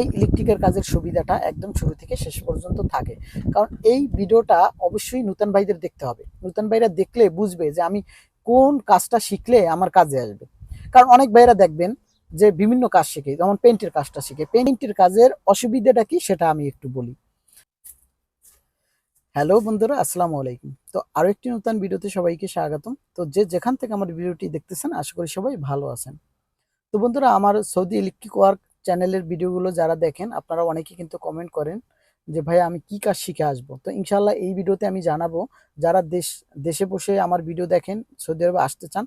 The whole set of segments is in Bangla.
এই ইলেকট্রিকের কাজের সুবিধাটা একদম শুরু থেকে শেষ পর্যন্ত থাকে। কারণ এই ভিডিওটা অবশ্যই নতুন ভাইদের দেখতে হবে। নতুন ভাইরা দেখলে বুঝবে যে আমি কোন কাজটা শিখলে আমার কাজে আসবে। কারণ অনেক ভাইরা দেখবেন যে বিভিন্ন কাজ শিখে, যেমন পেইন্টের কাজটা শিখে। পেইন্টের কাজের অসুবিধাটা কি সেটা আমি একটু বলি। হ্যালো বন্ধুরা, আসসালামু আলাইকুম। তো আরো একটি নতুন ভিডিওতে সবাইকে স্বাগতম। তো যে যেখান থেকে আমার ভিডিওটি দেখতেছেন, আশা করি সবাই ভালো আছেন। তো বন্ধুরা, আমার সৌদি ইলেকট্রিক ওয়ার্ক চ্যানেলের ভিডিওগুলো যারা দেখেন, আপনারা অনেকেই কিন্তু কমেন্ট করেন যে ভাই আমি কি কাজ শিখে আসবো। তো ইনশাল্লাহ এই ভিডিওতে আমি জানাবো, যারা দেশে বসে আমার ভিডিও দেখেন, সৌদি আরবে আসতে চান,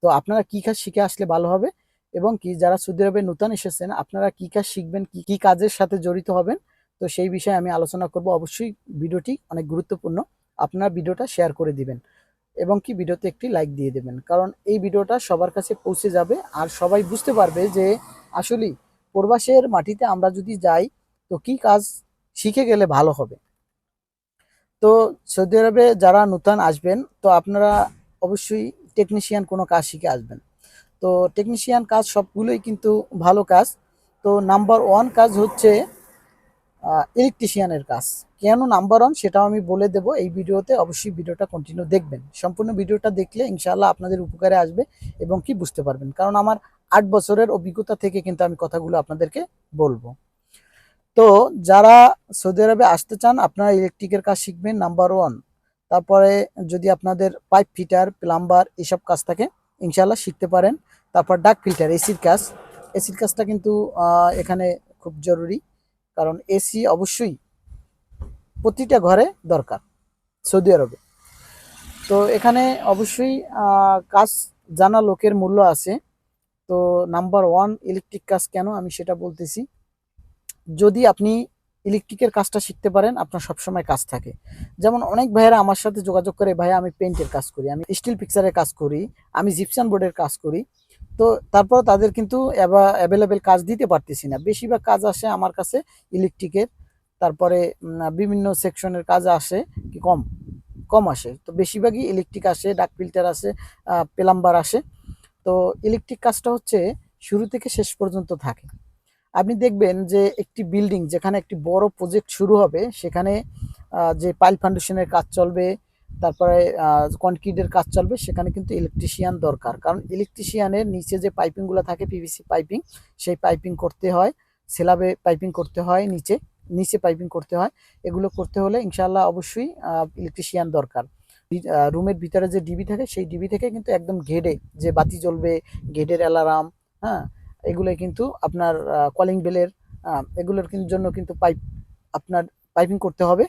তো আপনারা কি কাজ শিখে আসলে ভালো হবে, এবং কি যারা সৌদি আরবে নতুন এসেছেন আপনারা কি কাজ শিখবেন, কি কি কাজের সাথে জড়িত হবেন। তো সেই বিষয়ে আমি আলোচনা করব। অবশ্যই ভিডিওটি অনেক গুরুত্বপূর্ণ, আপনারা ভিডিওটা শেয়ার করে দিবেন এবং কি ভিডিওতে একটি লাইক দিয়ে দেবেন, কারণ এই ভিডিওটা সবার কাছে পৌঁছে যাবে আর সবাই বুঝতে পারবে যে আসলেই প্রবাসের মাটিতে আমরা যদি যাই তো কি কাজ শিখে গেলে ভালো হবে। তো সৌদি আরবে যারা নতুন আসবেন, তো আপনারা অবশ্যই টেকনিশিয়ান কোনো কাজ শিখে আসবেন। তো টেকনিশিয়ান কাজ সবগুলোই কিন্তু ভালো কাজ। তো নাম্বার ওয়ান কাজ হচ্ছে ইলেকট্রিশিয়ানের কাজ। কেন নাম্বার ওয়ান সেটাও আমি বলে দেব এই ভিডিওতে। অবশ্যই ভিডিওটা কন্টিনিউ দেখবেন, সম্পূর্ণ ভিডিওটা দেখলে ইনশাআল্লাহ আপনাদের উপকারে আসবে এবং কি বুঝতে পারবেন, কারণ আমার 8 বছরের অভিজ্ঞতা থেকে কিন্তু আমি কথাগুলো আপনাদেরকে বলবো। তো যারা সৌদি আরবে আসতে চান আপনারা ইলেকট্রিকের কাজ শিখবেন নাম্বার ওয়ান। তারপরে যদি আপনাদের পাইপ ফিটার, প্লাম্বার এসব কাজ থাকে ইনশাআল্লাহ শিখতে পারেন। তারপর ডাক ফিল্টার, এসির কাজ। এসির কাজটা কিন্তু এখানে খুব জরুরি, কারণ এসি অবশ্যই প্রতিটা ঘরে দরকার সৌদি আরবে। তো এখানে অবশ্যই কাজ জানা লোকের মূল্য আছে। তো নাম্বার ওয়ান ইলেকট্রিক কাজ কেন আমি সেটা বলতেছি। যদি আপনি ইলেকট্রিকের কাজটা শিখতে পারেন আপনার সবসময় কাজ থাকে। যেমন অনেক ভাইয়েরা আমার সাথে যোগাযোগ করে, ভাইয়া আমি পেইন্টের কাজ করি, আমি স্টিল পিকচারের কাজ করি, আমি জিপসান বোর্ডের কাজ করি। তো তারপর তাদের কিন্তু অ্যাভেলেবেল কাজ দিতে পারতেছি না। বেশিরভাগ কাজ আসে আমার কাছে ইলেকট্রিকের, তারপরে বিভিন্ন সেকশনের কাজ আসে কি কম কম আসে। তো বেশিরভাগই ইলেকট্রিক আসে, ডাক ফিল্টার আসে, প্লাম্বার আসে। তো ইলেকট্রিক কাজটা হচ্ছে শুরু থেকে শেষ পর্যন্ত থাকে। আপনি দেখবেন যে একটি বিল্ডিং যেখানে একটি বড় প্রজেক্ট শুরু হবে, সেখানে যে পাইল ফাউন্ডেশনের কাজ চলবে, তারপরে কনক্রিটের কাজ চলবে, সেখানে কিন্তু ইলেকট্রিশিয়ান দরকার। কারণ ইলেকট্রিশিয়ানের নিচে যে পাইপিংগুলো থাকে, পিভিসি পাইপিং, সেই পাইপিং করতে হয়, স্ল্যাবে পাইপিং করতে হয়, নিচে নিচে পাইপিং করতে হয়। এগুলো করতে হলে ইনশাআল্লাহ অবশ্যই ইলেকট্রিশিয়ান দরকার। রুমের ভিতরে যে ডিবি থাকে, সেই ডিবি থেকে কিন্তু একদম ঘেডে যে বাতি জ্বলবে, গেটের অ্যালার্ম, হ্যাঁ, এগুলো কিন্তু আপনার কলিং বেলের, এগুলোর জন্য কিন্তু আপনার পাইপিং করতে হবে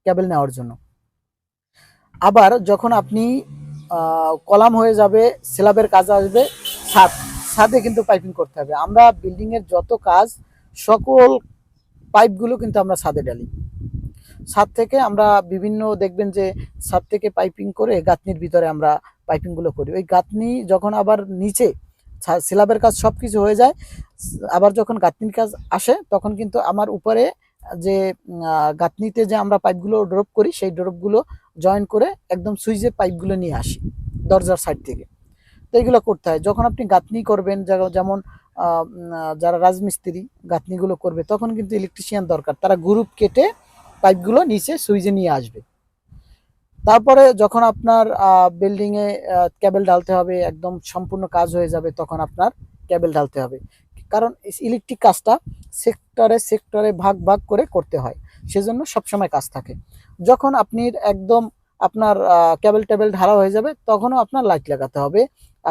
কেবল নেওয়ার জন্য। আবার যখন আপনি কলাম হয়ে যাবে, স্ল্যাবের কাজ আসবে, ছাদে কিন্তু পাইপিং করতে হবে। আমরা বিল্ডিংয়ের যত কাজ সকল পাইপগুলো কিন্তু আমরা ছাদে ঢালি। ছাদ থেকে আমরা বিভিন্ন দেখবেন যে ছাদ থেকে পাইপিং করে গাঁথনির ভিতরে আমরা পাইপিংগুলো করি। ওই গাঁথনি যখন আবার নিচে স্ল্যাবের কাজ সব কিছু হয়ে যায়, আবার যখন গাঁথনির কাজ আসে তখন কিন্তু আমার উপরে যে গাঁথনিতে যে আমরা পাইপগুলো ড্রপ করি, সেই ড্রপগুলো জয়েন করে একদম সুইচে পাইপগুলো নিয়ে আসি দরজার সাইড থেকে। তো এইগুলো করতে হয় যখন আপনি গাঁথনি করবেন। যেমন যারা রাজমিস্ত্রি গাঁথনিগুলো করবে, তখন কিন্তু ইলেকট্রিশিয়ান দরকার। তারা গ্রুপ কেটে পাইপগুলো নিচে সুইচে নিয়ে আসবে। তারপরে যখন আপনার বিল্ডিংয়ে কেবল ঢালতে হবে, একদম সম্পূর্ণ কাজ হয়ে যাবে, তখন আপনার কেবল ঢালতে হবে। কারণ ইলেকট্রিক কাজটা সেক্টরে সেক্টরে ভাগ ভাগ করে করতে হয়, সেজন্য সবসময় কাজ থাকে। যখন আপনি একদম আপনার কেবল টেবল ঢালা হয়ে যাবে, তখনও আপনার লাইট লাগাতে হবে,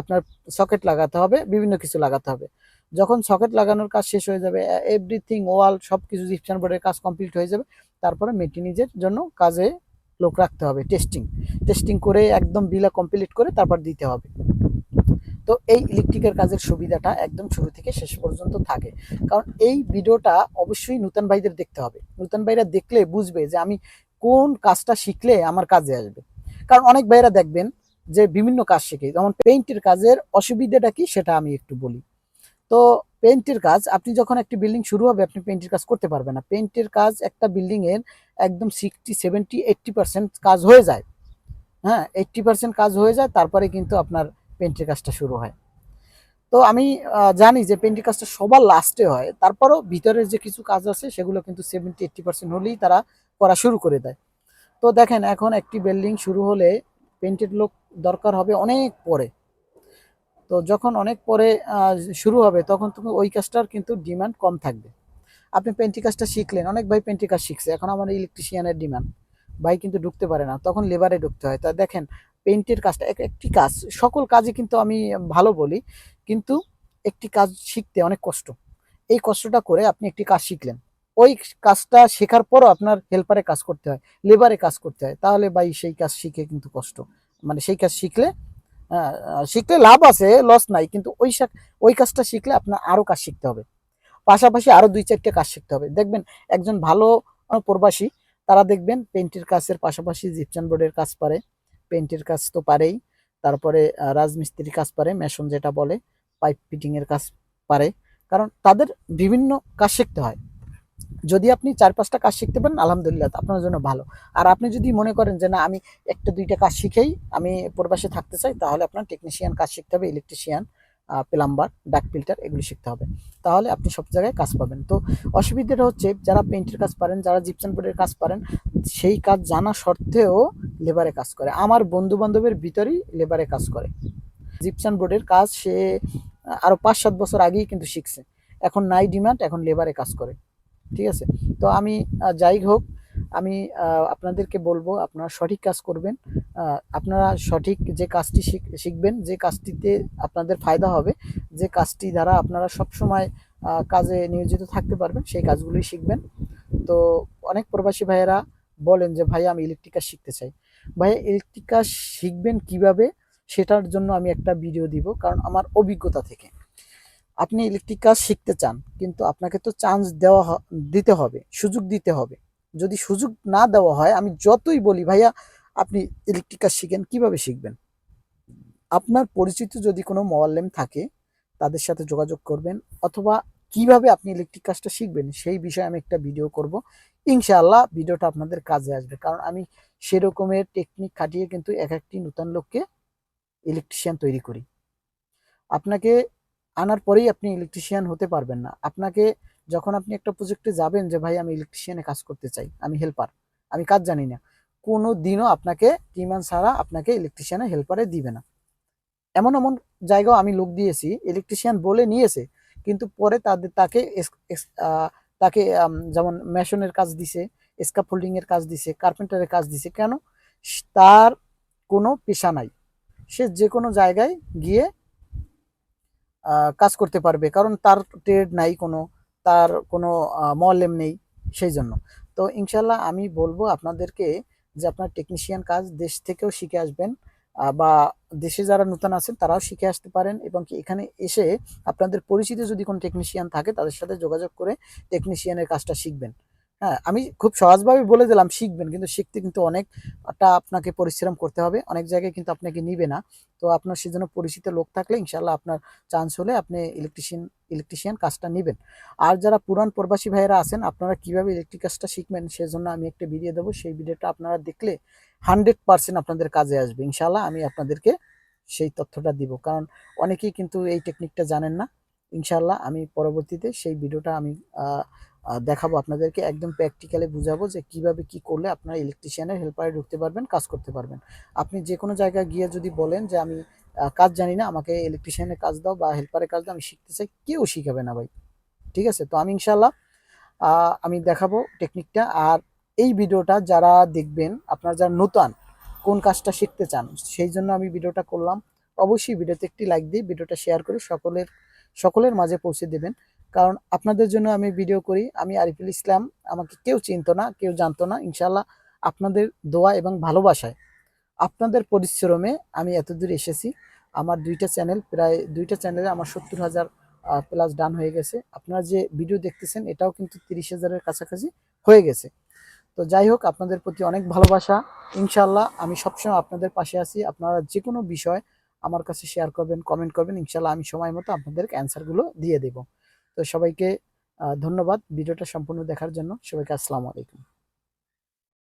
আপনার সকেট লাগাতে হবে, বিভিন্ন কিছু লাগাতে হবে। যখন সকেট লাগানোর কাজ শেষ হয়ে যাবে, এভরিথিং ওয়াল সব কিছু জিপসান বোর্ডের কাজ কমপ্লিট হয়ে যাবে, তারপরে মেটিনিজের জন্য কাজে লোক রাখতে হবে। টেস্টিং করে একদম বিলা কমপ্লিট করে তারপর দিতে হবে। তো এই ইলেকট্রিকের কাজের সুবিধাটা একদম শুরু থেকে শেষ পর্যন্ত থাকে। কারণ এই ভিডিওটা অবশ্যই নতুন ভাইদের দেখতে হবে। নতুন ভাইরা দেখলে বুঝবে যে আমি কোন কাজটা শিখলে আমার কাজে আসবে। কারণ অনেক ভাইরা দেখবেন যে বিভিন্ন কাজ শিখে, যেমন পেইন্টের কাজের অসুবিধাটা কি সেটা আমি একটু বলি। তো পেইন্টের কাজ, আপনি যখন একটি বিল্ডিং শুরু হবে আপনি পেইন্টের কাজ করতে পারবেন না। পেইন্টের কাজ একটা বিল্ডিং এর একদম 60, 70, 80% কাজ হয়ে যায়। হ্যাঁ, 80% কাজ হয়ে যায়, তারপরে কিন্তু আপনার পেইন্টের কাজটা শুরু হয়। তো আমি জানি যে পেন্টিং কাজটা সবার লাস্টে হয়, তারপরও ভিতরের যে কিছু কাজ আছে সেগুলো কিন্তু 70-80% হলেই তারা করা শুরু করে দেয়। তো দেখেন এখন একটি বিল্ডিং শুরু হলে পেন্টের লোক দরকার হবে অনেক পরে। তো যখন অনেক পরে শুরু হবে তখন তুমি ওই কাজটার কিন্তু ডিমান্ড কম থাকবে। আপনি পেন্টিং কাজটা শিখলেন, অনেক ভাই পেন্টিং কাজ শিখছে, এখন আমার ইলেকট্রিশিয়ানের ডিমান্ড, ভাই কিন্তু ঢুকতে পারে না, তখন লেবারে ঢুকতে হয়। তা দেখেন পেইন্টের কাজটা একটি কাজ, সকল কাজে কিন্তু আমি ভালো বলি, কিন্তু একটি কাজ শিখতে অনেক কষ্ট। এই কষ্টটা করে আপনি একটি কাজ শিখলেন, ওই কাজটা শেখার পরও আপনার হেল্পারে কাজ করতে হয়, লেবারে কাজ করতে হয়, তাহলে ভাই সেই কাজ শিখে কিন্তু কষ্ট। মানে সেই কাজ শিখলে শিখলে লাভ আছে, লস নাই, কিন্তু ওই কাজটা শিখলে আপনার আরো কাজ শিখতে হবে, পাশাপাশি আরো 2-4টে কাজ শিখতে হবে। দেখবেন একজন ভালো প্রবাসী, তারা দেখবেন পেন্টের কাজের পাশাপাশি জিপসান বোর্ডের কাজ পারে, পেন্টের কাজ তো পারেই, তারপরে রাজমিস্ত্রির কাজ পারে, মেশন যেটা বলে, পাইপ ফিটিং এর কাজ পারে, কারণ তাদের বিভিন্ন কাজ শিখতে হয়। যদি আপনি 4-5টা কাজ শিখতে পারেন আলহামদুলিল্লাহ, আপনার জন্য ভালো। আর আপনি যদি মনে করেন যে না আমি 1-2টা কাজ শিখেই আমি প্রবাসে থাকতে চাই, তাহলে আপনার টেকনিশিয়ান কাজ শিখতে হবে, ইলেকট্রিশিয়ান, প্লাম্বার, ডাক ফিল্টার এগুলি শিখতে হবে, তাহলে আপনি সব জায়গায় কাজ পাবেন। তো অসুবিধাটা হচ্ছে যারা পেন্টের কাজ পারেন, যারা জিপসান বোর্ডের কাজ পারেন, সেই কাজ জানা সত্ত্বেও লেবারে কাজ করে। আমার বন্ধু বান্ধবের ভিতরেই লেবারে কাজ করে, জিপসান বোর্ডের কাজ সে আরো 5-7 বছর আগেই কিন্তু শিখছে, এখন নাই ডিমান্ড, এখন লেবারে কাজ করে। ঠিক আছে? তো আমি যাই হোক, আমি আপনাদেরকে বলবো আপনারা সঠিক কাজ করবেন। আপনারা সঠিক যে কাজটি শিখবেন, যে কাজটিতে আপনাদের ফায়দা হবে, যে কাজটি দ্বারা আপনারা সবসময় কাজে নিয়োজিত থাকতে পারবেন, সেই কাজগুলোই শিখবেন। তো অনেক প্রবাসী ভাইয়েরা বলেন যে ভাই আমি ইলেকট্রিক কাজ শিখতে চাই। ভাই ইলেকট্রিক কাজ শিখবেন কিভাবে, সেটার জন্য আমি একটা ভিডিও দিব, কারণ আমার অভিজ্ঞতা থেকে। আপনি ইলেকট্রিক কাজ শিখতে চান, কিন্তু আপনাকে তো চান্স দিতে হবে, সুযোগ দিতে হবে। যদি সুযোগ না দেওয়া হয়, আমি যতই বলি ভাইয়া আপনি ইলেকট্রিক কাজ শিখেন, কিভাবে শিখবেন? আপনার পরিচিত যদি কোনো মোয়াল্লেম থাকে তাদের সাথে যোগাযোগ করবেন, অথবা কিভাবে আপনি ইলেকট্রিক কাজটা শিখবেন সেই বিষয়ে আমি একটা ভিডিও করব। ইনশাআল্লাহ ভিডিওটা আপনাদের কাজে আসবে, কারণ আমি সেরকমের টেকনিক খাটিয়ে কিন্তু এক একটি নতুন লোককে ইলেকট্রিশিয়ান তৈরি করি। আপনাকে আনার পরেই আপনি ইলেকট্রিশিয়ান হতে পারবেন না। আপনাকে যখন আপনি একটা প্রজেক্টে যাবেন যে ভাই আমি ইলেকট্রিশিয়ানে কাজ করতে চাই, আমি হেল্পার, আমি কাজ জানি না, কোনো দিনও আপনাকে টিমান ছাড়া আপনাকে ইলেকট্রিশিয়ানের হেল্পারে দিবে না। এমন এমন জায়গাও আমি লোক দিয়েছি, ইলেকট্রিশিয়ান বলে নিয়েছে, কিন্তু পরে তাকে যেমন মেশনের কাজ দিছে, স্ক্যাফোল্ডিং এর কাজ দিছে, কার্পেন্টারের কাজ দিছে, কেন? তার কোনো পেশা নাই, সে যে কোনো জায়গায় গিয়ে কাজ করতে পারবে, কারণ তার ট্রেড নাই কোনো, তার কোনো মোয়াল্লেম নেই, সেই জন্য। তো ইনশাল্লাহ আমি বলবো আপনাদেরকে যে আপনার টেকনিশিয়ান কাজ দেশ থেকেও শিখে আসবেন, বা দেশে যারা নতুন আছেন তারাও শিখে আসতে পারেন, এবং কি এখানে এসে আপনাদের পরিচিত যদি কোনো টেকনিশিয়ান থাকে তাদের সাথে যোগাযোগ করে টেকনিশিয়ানের কাজটা শিখবেন। হ্যাঁ, আমি খুব সহজভাবে বলে দিলাম শিখবেন, কিন্তু শিখতে কিন্তু অনেকটা আপনাকে পরিশ্রম করতে হবে, অনেক জায়গায় কিন্তু আপনাকে নিবে না। তো আপনার সেজন্য পরিচিত লোক থাকলে ইনশাল্লাহ আপনার চান্স হলে আপনি ইলেকট্রিশিয়ান কাজটা নেবেন। আর যারা পুরান প্রবাসী ভাইয়েরা আছেন, আপনারা কিভাবে ইলেকট্রিক কাজটা শিখবেন সেজন্য আমি একটা ভিডিও দেবো, সেই ভিডিওটা আপনারা দেখলে 100% আপনাদের কাজে আসবে ইনশাল্লাহ। আমি আপনাদেরকে সেই তথ্যটা দিব, কারণ অনেকেই কিন্তু এই টেকনিকটা জানেন না। ইনশাল্লাহ আমি পরবর্তীতে সেই ভিডিওটা আমি দেখাবো আপনাদেরকে, একদম প্র্যাকটিক্যালি বুঝাবো যে কিভাবে কি করলে আপনারা ইলেকট্রিশিয়ানের হেল্পারে ঢুকতে পারবেন, কাজ করতে পারবেন। আপনি যে কোনো জায়গায় গিয়ে যদি বলেন যে আমি কাজ জানি না, আমাকে ইলেকট্রিশিয়ানের কাজ দাও বা হেল্পারের কাজ দাও, আমি শিখতে চাই, কেউ শিখাবে না ভাই। ঠিক আছে? তো আমি ইনশাল্লাহ আমি দেখাবো টেকনিকটা। আর এই ভিডিওটা যারা দেখবেন, আপনারা যারা নতুন কোন কাজটা শিখতে চান, সেই জন্য আমি ভিডিওটা করলাম। অবশ্যই ভিডিওতে একটি লাইক দিয়ে ভিডিওটা শেয়ার করে সকলের মাঝে পৌঁছে দেবেন, কারণ আপনাদের জন্য আমি ভিডিও করি। আমি আরিফুল ইসলাম, আমাকে কেউ চিনতো না, কেউ জানতো না, ইনশাল্লাহ আপনাদের দোয়া এবং ভালোবাসায়, আপনাদের পরিশ্রমে আমি এতদূর এসেছি। আমার দুইটা চ্যানেলে আমার 70,000 প্লাস ডান হয়ে গেছে। আপনারা যে ভিডিও দেখতেছেন এটাও কিন্তু 30,000-এর কাছাকাছি হয়ে গেছে। তো যাই হোক, আপনাদের প্রতি অনেক ভালোবাসা। ইনশাল্লাহ আমি সবসময় আপনাদের পাশে আছি। আপনারা যে কোনো বিষয় আমার কাছে শেয়ার করবেন, কমেন্ট করবেন, ইনশাল্লাহ আমি সময় মতো আপনাদের অ্যান্সারগুলো দিয়ে দেব। তো সবাইকে ধন্যবাদ ভিডিওটা সম্পূর্ণ দেখার জন্য। সবাইকে আসসালামু আলাইকুম।